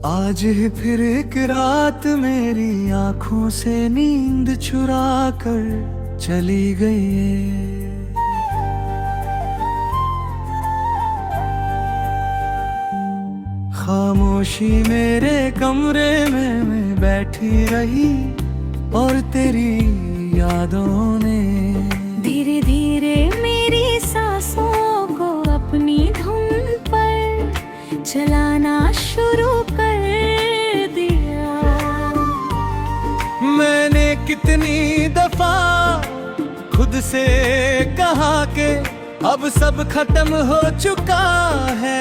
आज ही फिर एक रात मेरी आंखों से नींद चुरा कर चली गई है। खामोशी मेरे कमरे में मैं बैठी रही और तेरी यादों ने धीरे धीरे मेरी सांसों को अपनी धुन पर चलाना शुरू कर दिया। मैंने कितनी दफा खुद से कहा कि अब सब खत्म हो चुका है,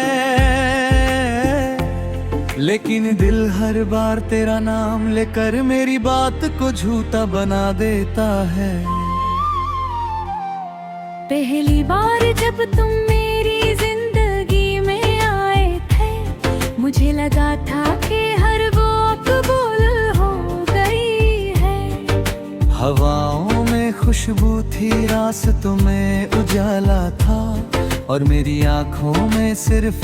लेकिन दिल हर बार तेरा नाम लेकर मेरी बात को झूठा बना देता है। पहली बार जब तुम मेरी जिंदगी में आए थे, मुझे लगा था कि हर वो कबूल हो गई है। हवाओं में खुशबू थी, रास्तों में उजाला था, और मेरी आंखों में सिर्फ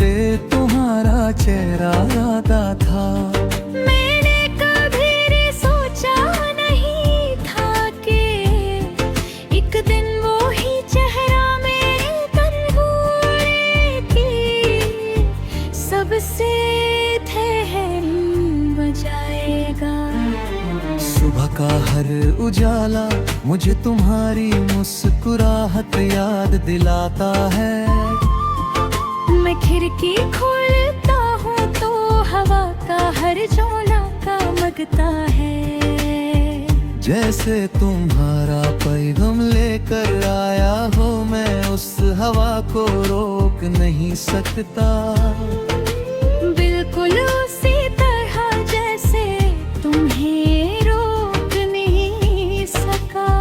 तुम्हारा चेहरा आता था। मैंने कभी भी सोचा नहीं था कि एक दिन वो ही चेहरा मेरे तन्हाई की सबसे ठहरी बजाएगा। सुबह का हर उजाला मुझे तुम्हारी मुस्कुराहट याद दिलाता है। मैं खिड़की खोलता हूँ तो हवा का हर झोंका मगता है। जैसे तुम्हारा पैगाम लेकर आया हो, मैं उस हवा को रोक नहीं सकता। बिल्कुल उसी तरह जैसे तुम्हें रोक नहीं सका।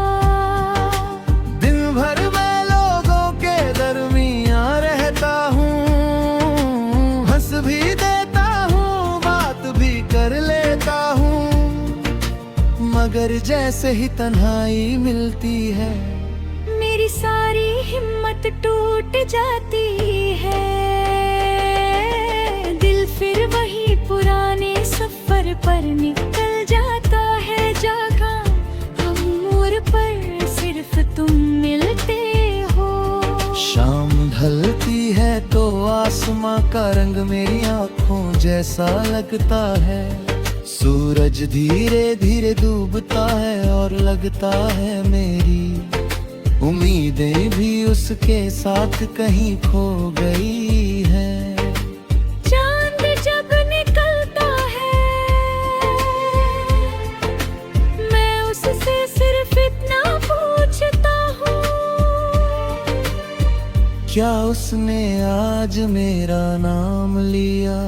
दिन भर मैं लोगों के दरमियां रहता हूँ, हंस भी देता हूँ, बात भी कर लेता हूँ, मगर जैसे ही तन्हाई मिलती है, मेरी सारी हिम्मत टूट जाती है। दिल फिर वही पुराने सफर पर निकल जाता है। जगह हम मोड़ पर सिर्फ तुम मिलते हो। शाम ढलती है तो आसमां का रंग मेरी आंखों जैसा लगता है। सूरज धीरे धीरे डूबता है और लगता है मेरी उम्मीदें भी उसके साथ कहीं खो गई है। चांद जब निकलता है, मैं उससे सिर्फ इतना पूछता हूँ, क्या उसने आज मेरा नाम लिया?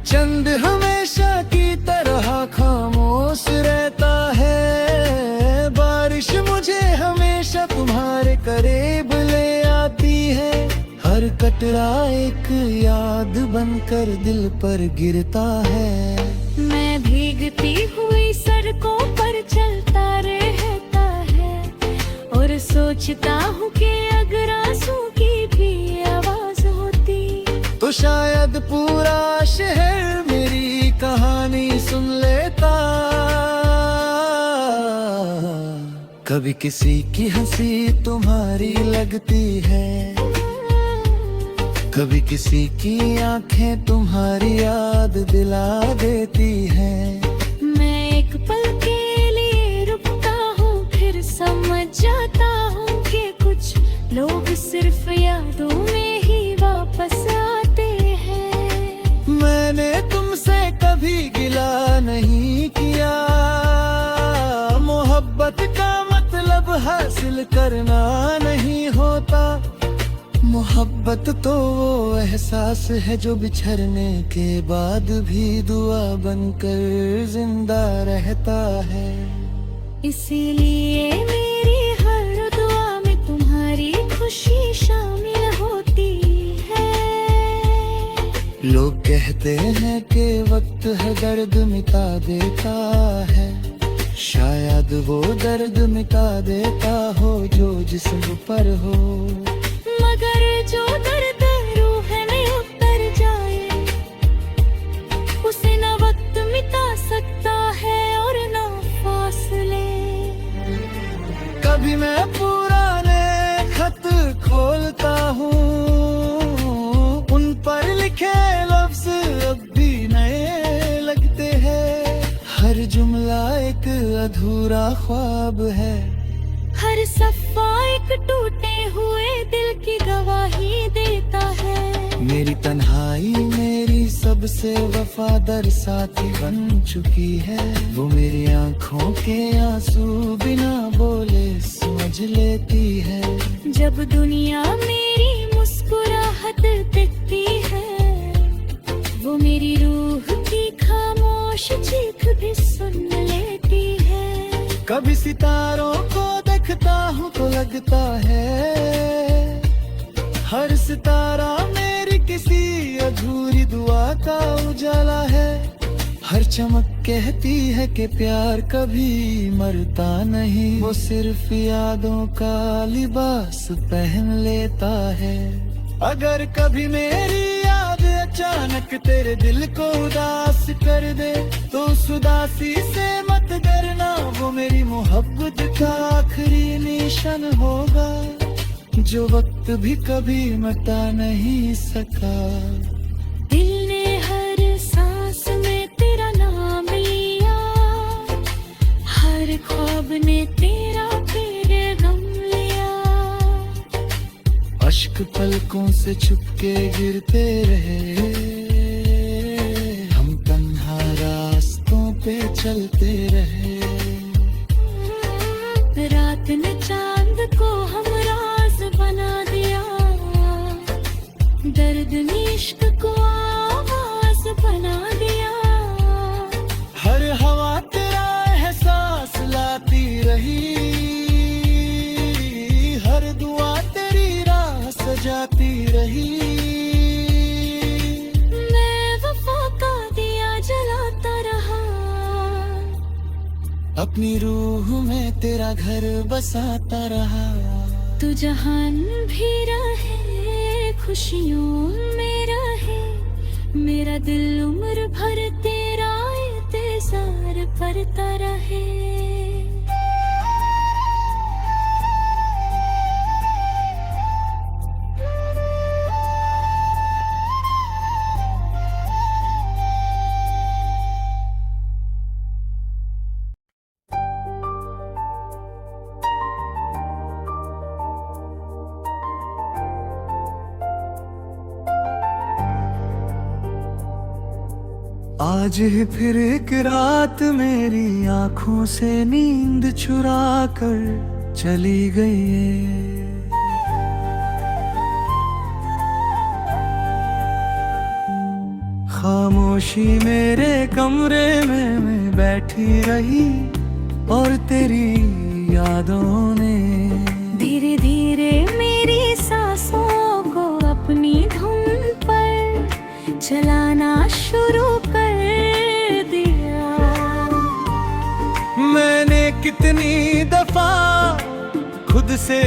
चंद हमेशा की तरह खामोश रहता है। बारिश मुझे हमेशा तुम्हारे करीब ले आती है। हर कतरा एक याद बनकर दिल पर गिरता है। मैं भीगती हुई सड़कों पर चलता रहता है और सोचता हूँ कि अगर आंसू की भी आवाज होती तो शायद पूरा शहर मेरी कहानी सुन लेता। कभी किसी की हंसी तुम्हारी लगती है, कभी किसी की आंखें तुम्हारी याद दिला देती हैं। मैं एक पल के लिए रुकता हूँ, फिर समझ जाता हूँ कि कुछ लोग सिर्फ यादों में ही वापस आते हैं। मैंने तुमसे कभी गिला नहीं किया, मोहब्बत का मतलब हासिल करना नहीं होता। मोहब्बत तो वो एहसास है जो बिछड़ने के बाद भी दुआ बनकर जिंदा रहता है। इसीलिए मेरी हर दुआ में तुम्हारी खुशी शामिल होती है। लोग कहते हैं कि वक्त है दर्द मिटा देता है, शायद वो दर्द मिटा देता हो जो जिस्म पर हो। मगर जो दर्द रूह में उतर जाए कभी मैं पुराने खत खोलता हूँ, उन पर लिखे लफ्ज अब भी नए लगते हैं। हर जुमला एक अधूरा ख्वाब है, हर सफ़ा एक टूटे हुए दिल की गवाही देता है। मेरी तन्हाई मेरी सबसे वफादार साथी बन चुकी है। वो मेरी आंखों के आंसू बिना बोले समझ लेती है। जब दुनिया मेरी मुस्कुराहट देखती है, वो मेरी रूह की खामोश चीख भी सुन लेती है। कभी सितारों को देखता हूँ तो लगता है हर सितारा मेरी किसी अधूरी दुआ का उजाला है। हर चमक कहती है कि प्यार कभी मरता नहीं, वो सिर्फ यादों का लिबास पहन लेता है। अगर कभी मेरी याद अचानक तेरे दिल को उदास कर दे, तो उस उदासी से मत डरना, वो मेरी मोहब्बत का आखिरी निशान होगा, जो वक्त भी कभी मिटा नहीं सका। दिल ने हर सांस में तेरा नाम लिया, हर ख्वाब ने तेरा पैगाम लिया। अश्क पलकों से छुपके गिरते रहे, हम तन्हा रास्तों पे चलते रहे। रात ने चांद को हमराज बना दिया, दर्द ने इश्क को आवाज बना दिया। हर हवा तेरा एहसास लाती रही, हर दुआ तेरी राह सजाती रही। मैं वफा का दिया जलाता रहा, अपनी रूह में तेरा घर बसाता रहा। तू जहान भी रहे खुशियों में रहे, मेरा दिल उम्र भर तेरा इंतजार करता रहे। आज ही फिर एक रात मेरी आंखों से नींद चुरा कर चली गई है। खामोशी मेरे कमरे में मैं बैठी रही, और तेरी यादों ने धीरे धीरे मेरी सांसों को अपनी धुन पर चलाना शुरू कर दिया। मैंने कितनी दफा खुद से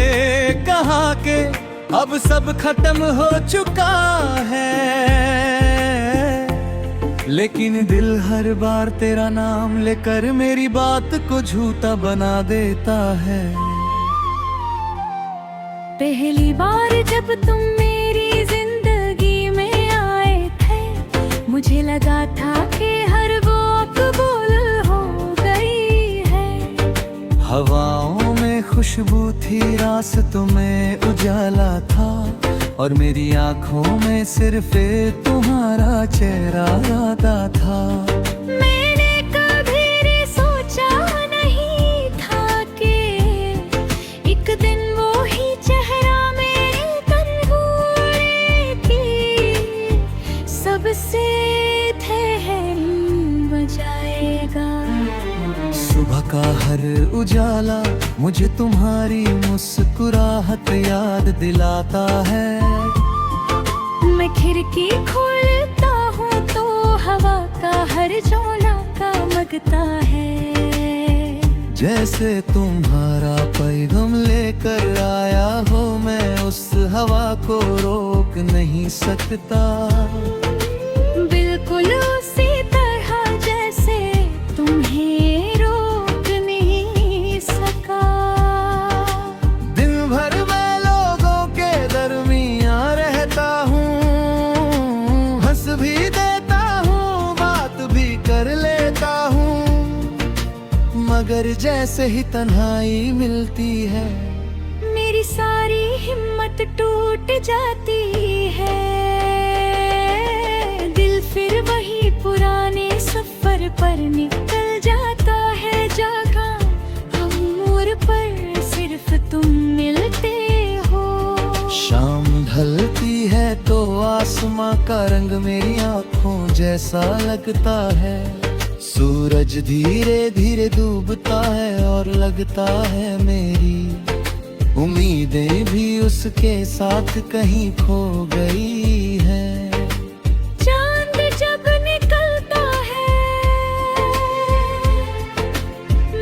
कहा कि अब सब खत्म हो चुका है, लेकिन दिल हर बार तेरा नाम लेकर मेरी बात को झूठा बना देता है। पहली बार जब तुम मेरी जिंदगी में आए थे, मुझे लगा था कि हर वो कबूल हो गई है। हवाओं में खुशबू थी, रास्तों में उजाला था, और मेरी आंखों में सिर्फ तुम्हारा चेहरा आता था। मैंने कभी भी सोचा नहीं था कि एक दिन वो ही चेहरा मेरी तन्हाई की सबसे ठहरी बजाएगा। सुबह का हर उजाला मुझे तुम्हारी मुस्कुराहट याद दिलाता है। मैं खिड़की खोलता हूँ तो हवा का हर झोंका महकता है। जैसे तुम्हारा पैगाम लेकर आया हो, मैं उस हवा को रोक नहीं सकता। बिल्कुल उसी तरह जैसे तुम्हें रोक नहीं सका। मगर जैसे ही तन्हाई मिलती है मेरी सारी हिम्मत टूट जाती है। दिल फिर वही पुराने सफर पर निकल जाता है। जागा हम मोड़ पर सिर्फ तुम मिलते हो। शाम ढलती है तो आसमां का रंग मेरी आँखों जैसा लगता है। सूरज धीरे धीरे डूबता है और लगता है मेरी उम्मीदें भी उसके साथ कहीं खो गई है। चांद जब निकलता है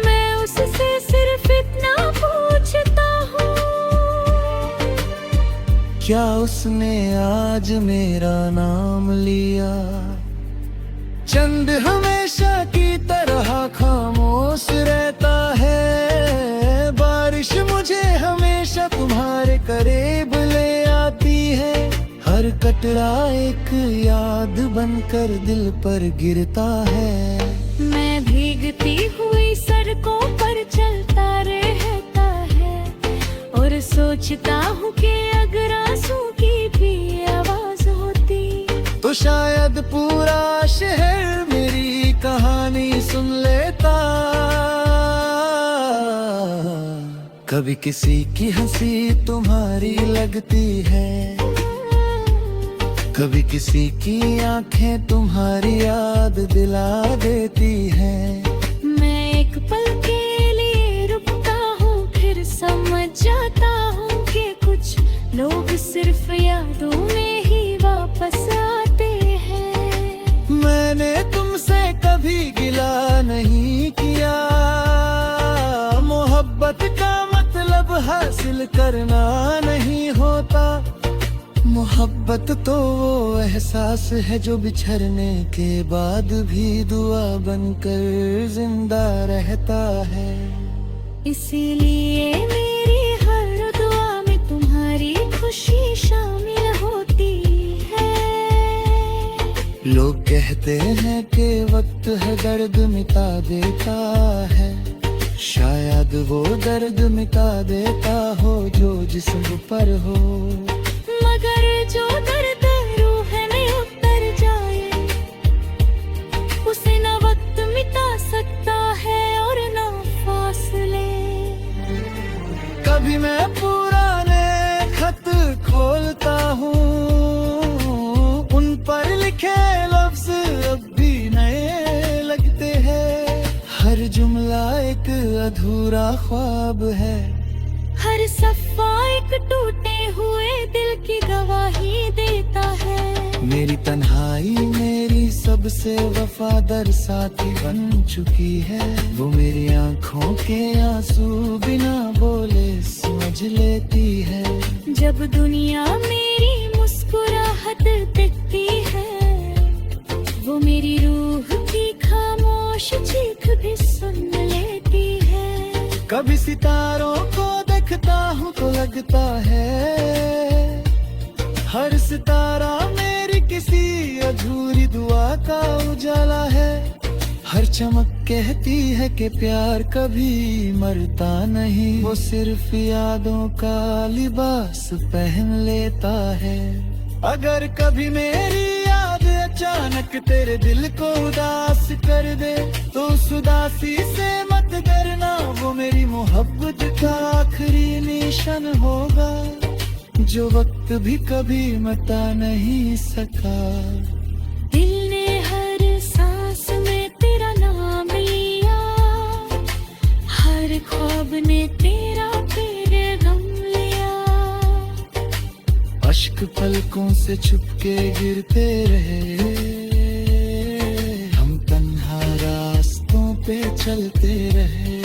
मैं उससे सिर्फ इतना पूछता हूँ, क्या उसने आज मेरा नाम लिया। चंद हमेशा की तरह खामोश रहता है। बारिश मुझे हमेशा तुम्हारे करीब ले आती है। हर कटरा एक याद बनकर दिल पर गिरता है। मैं भीगती हुई सड़कों पर चलता रहता है और सोचता हूँ कि अगर आंसू की भी आवाज होती तो शायद पूरा शहर मेरी कहानी सुन लेता। कभी किसी की हंसी तुम्हारी लगती है, कभी किसी की आंखें तुम्हारी याद दिला देती हैं। मैं एक पल के लिए रुकता हूँ फिर समझ जाता हूँ कि कुछ लोग सिर्फ यादों में ही वापस आते हैं। मैंने तुमसे कभी गिला नहीं किया। मोहब्बत का मतलब हासिल करना नहीं होता। मोहब्बत तो वो एहसास है जो बिछड़ने के बाद भी दुआ बनकर जिंदा रहता है। इसीलिए मेरी हर दुआ में तुम्हारी खुशी शामिल होती है। लोग कहते हैं कि वक्त है दर्द मिटा देता है। शायद वो दर्द मिटा देता हो जो जिस्म पर हो। मगर जो दर्द रूह में उतर जाए उसे ना वक्त मिटा सकता है और ना फासले। कभी मैं पुराने खत खोलता हूँ, उन पर लिखे लफ्ज अब भी नए लगते हैं। हर जुमला एक अधूरा ख्वाब है। हर सफ़ा एक टूटे हुए दिल की गवाही देता है। मेरी तन्हाई मेरी सबसे वफादार साथी बन चुकी है। वो मेरी आंखों के आंसू बिना बोले समझ लेती है। जब दुनिया मेरी मुस्कुराहट देखती है वो मेरी रूह की खामोश चीख भी सुन लेती है। कभी सितारों को देखता हूँ तो लगता है हर सितारा मेरी किसी अधूरी दुआ का उजाला है। हर चमक कहती है कि प्यार कभी मरता नहीं, वो सिर्फ यादों का लिबास पहन लेता है। अगर कभी मेरी याद अचानक तेरे दिल को उदास कर दे तो उस उदासी से मत डरना, वो मेरी मोहब्बत का आखिरी निशान होगा जो वक्त भी कभी मिटा नहीं सका। दिल ने हर सांस में तेरा नाम लिया, हर ख्वाब ने तेरा पैगाम लिया। अश्क पलकों से छुपके गिरते रहे, हम तन्हा रास्तों पे चलते रहे।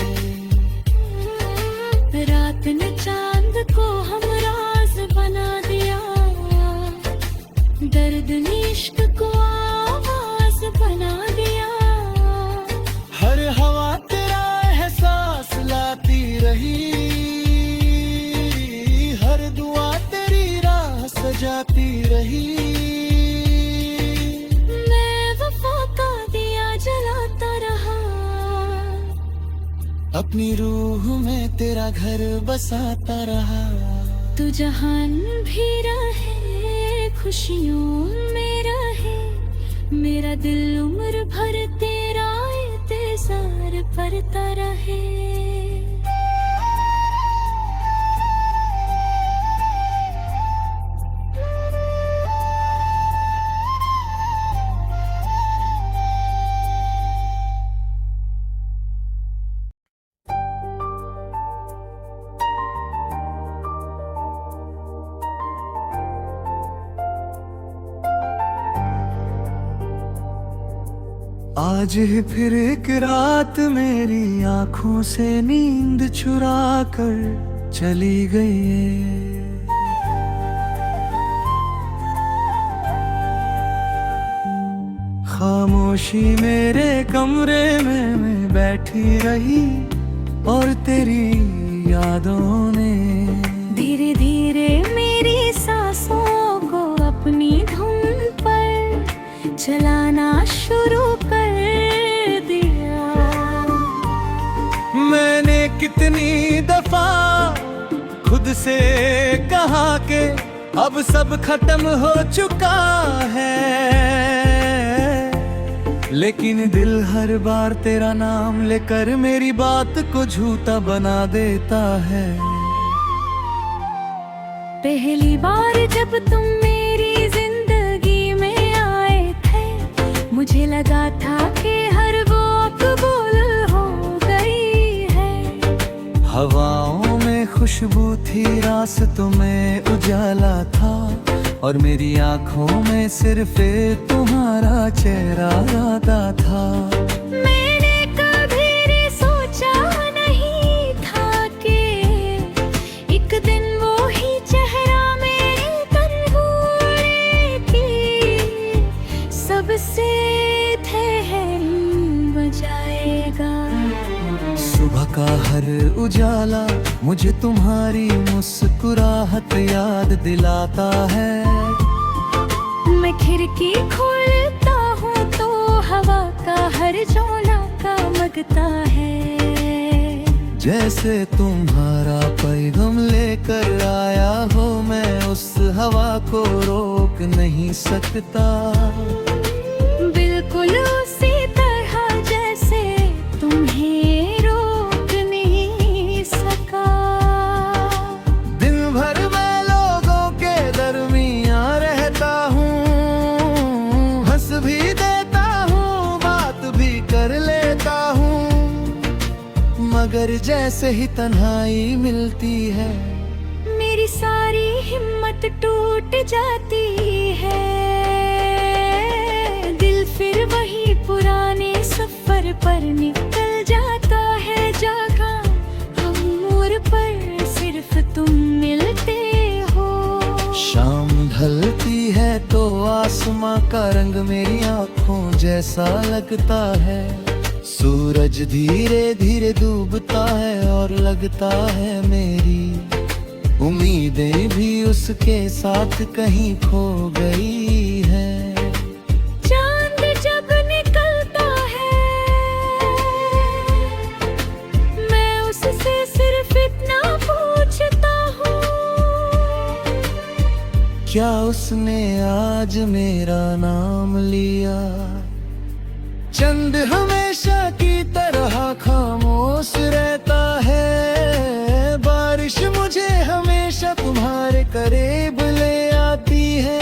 रात ने चांद को हम राज बना दिया, दर्द ने इश्क को आवाज बना दिया। हर हवा तेरा एहसास लाती रही, हर दुआ तेरी राह सजाती रही। मैं वफा का दिया जलाता रहा, अपनी रूह में तेरा घर बसाता रहा। तू जहान भी रहे खुशियों में रहे, मेरा दिल उम्र भर तेरा इंतजार करता रहे। आज ही फिर एक रात मेरी आंखों से नींद चुरा कर चली गई है। खामोशी मेरे कमरे में मैं बैठी रही और तेरी यादों ने धीरे धीरे मेरी सांसों को अपनी धुन पर चलाना शुरू कर दिया। मैंने कितनी दफा खुद से कहा कि अब सब खत्म हो चुका है, लेकिन दिल हर बार तेरा नाम लेकर मेरी बात को झूठा बना देता है। पहली बार जब तुम मेरी जिंदगी में आए थे, मुझे लगा था कि हर वो कबूल हो गई है। हवाओं में खुशबू थी, रास्तों में उजाला था, और मेरी आंखों में सिर्फ तुम्हारा चेहरा आता था। मैंने कभी भी सोचा नहीं था कि एक दिन वो ही चेहरा मेरे तन्हाई की सबसे ठहर बजाएगा। सुबह का हर उजाला मुझे तुम्हारी मुस्कुराहट याद दिलाता है। मैं खिड़की खोलता हूँ तो हवा का हर झोंका लगता है। जैसे तुम्हारा पैगाम लेकर आया हो, मैं उस हवा को रोक नहीं सकता। बिल्कुल उसी तरह जैसे तुम्हें रोक नहीं सका। दिन भर मैं लोगों के दरमियां रहता हूँ, हंस भी देता हूँ, बात भी कर लेता हूँ, मगर जैसे ही तन्हाई मिलती है, मेरी सारी हिम्मत टूट जाती है। दिल फिर वही पुराने सफर पर निकल जाता है, जहाँ हम मोड़ पर सिर्फ तुम मिलते हो। शाम ढलती है तो आसमां का रंग मेरी आंखों जैसा लगता है। सूरज धीरे धीरे डूबता है और लगता है मेरी उम्मीदें भी उसके साथ कहीं खो गई है। चांद जब निकलता है, मैं उससे सिर्फ इतना पूछता हूँ, क्या उसने आज मेरा नाम लिया? चंद हमेशा की तरह खामोश रहता है, बारिश मुझे हमेशा तुम्हारे करीब ले आती है।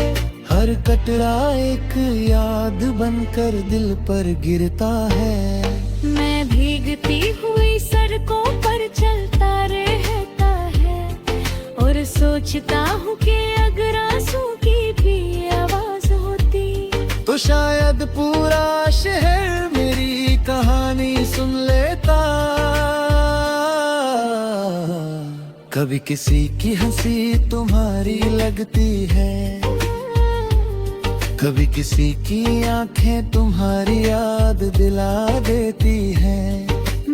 हर कटरा एक याद बनकर दिल पर गिरता है। मैं भीगती हुई सड़कों पर चलता रहता है और सोचता हूँ कि अगर आंसू की भी आवाज होती तो शायद पूरा शहर मेरी कहानी सुन लेता। कभी किसी की हंसी तुम्हारी लगती है, कभी किसी की आंखें तुम्हारी याद दिला देती हैं।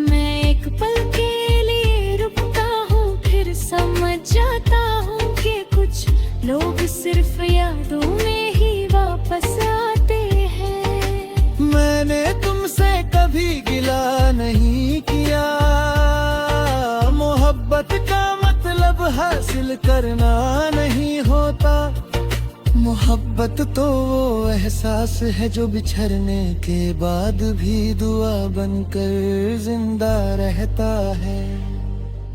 मैं एक पल के लिए रुकता हूँ, फिर समझ जाता हूँ कि कुछ लोग सिर्फ यादों में ही वापस आते हैं। मैंने तुमसे कभी गिला नहीं किया, कत्ल करना नहीं होता। मोहब्बत तो वो एहसास है जो बिछड़ने के बाद भी दुआ बनकर जिंदा रहता है।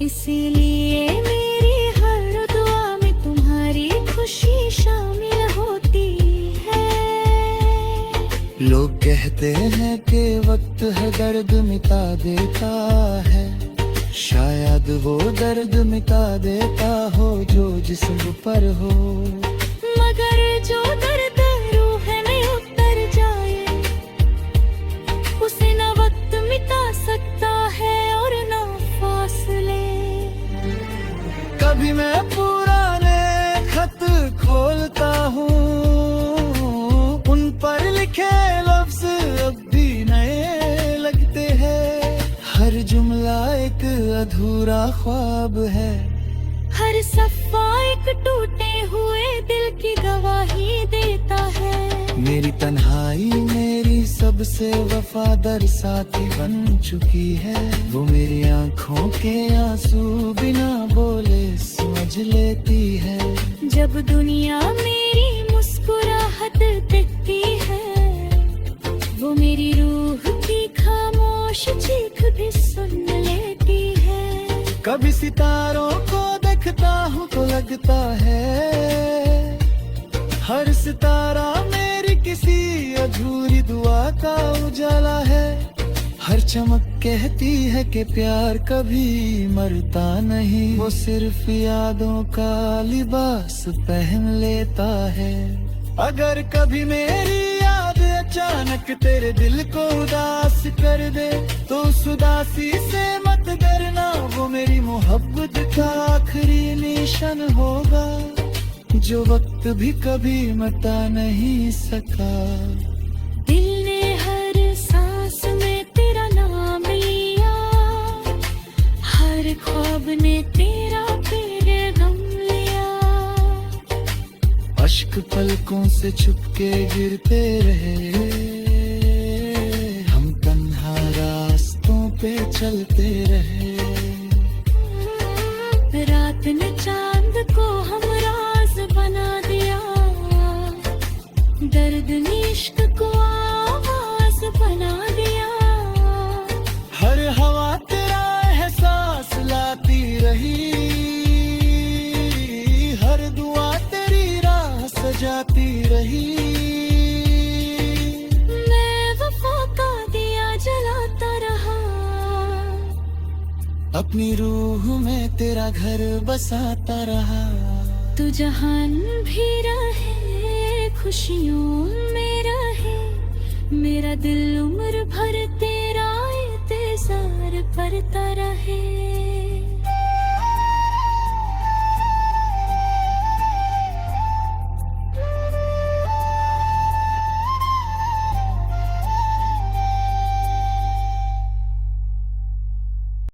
इसीलिए मेरी हर दुआ में तुम्हारी खुशी शामिल होती है। लोग कहते हैं कि वक्त है दर्द मिटा देता है, शायद वो दर्द मिटा देता हो जो जिस्म पर हो। मगर जो दर्द रूह में उतर जाए उसे न वक्त मिटा सकता है और न फासले। कभी मैं पुराने खत खोलता हूँ, उन पर लिखे लफ्ज अब भी नए लगते हैं। हर जुमला एक अधूरा ख्वाब है, हर सफ़ा एक टूटे हुए दिल की गवाही देता है। मेरी तन्हाई मेरी सबसे वफादार साथी बन चुकी है। वो मेरी आंखों के आंसू बिना बोले समझ लेती है। जब दुनिया मेरी मुस्कुराहट देखती है, वो मेरी रूह की खामोश चीख भी सुन लेती है। कभी सितारों को देखता हूँ तो लगता है हर सितारा मेरी किसी अधूरी दुआ का उजाला है। हर चमक कहती है कि प्यार कभी मरता नहीं, वो सिर्फ यादों का लिबास पहन लेता है। अगर कभी मेरी याद अचानक तेरे दिल को उदास कर दे तो उस उदासी से मत डरना, वो मेरी मोहब्बत का आखिरी निशान होगा जो वक्त भी कभी मिटा नहीं सका। दिल ने हर सांस में तेरा नाम लिया, हर ख्वाब ने तेरा पैगाम लिया। अश्क पलकों से छुपके गिरते रहे, हम तन्हा रास्तों पे चलते रहे। रात ने चांद को हम राज बना दिया, दर्द ने इश्क को आवाज बना दिया। हर हवा तेरा एहसास लाती रही, हर दुआ तेरी राह सजाती रही। मैं वफा का दिया जलाता रहा, अपनी रूह में तेरा घर बसाता रहा। तू जहान भी रहे खुशियों में रहे, मेरा दिल उम्र भर तेरा इंतजार करता रहे।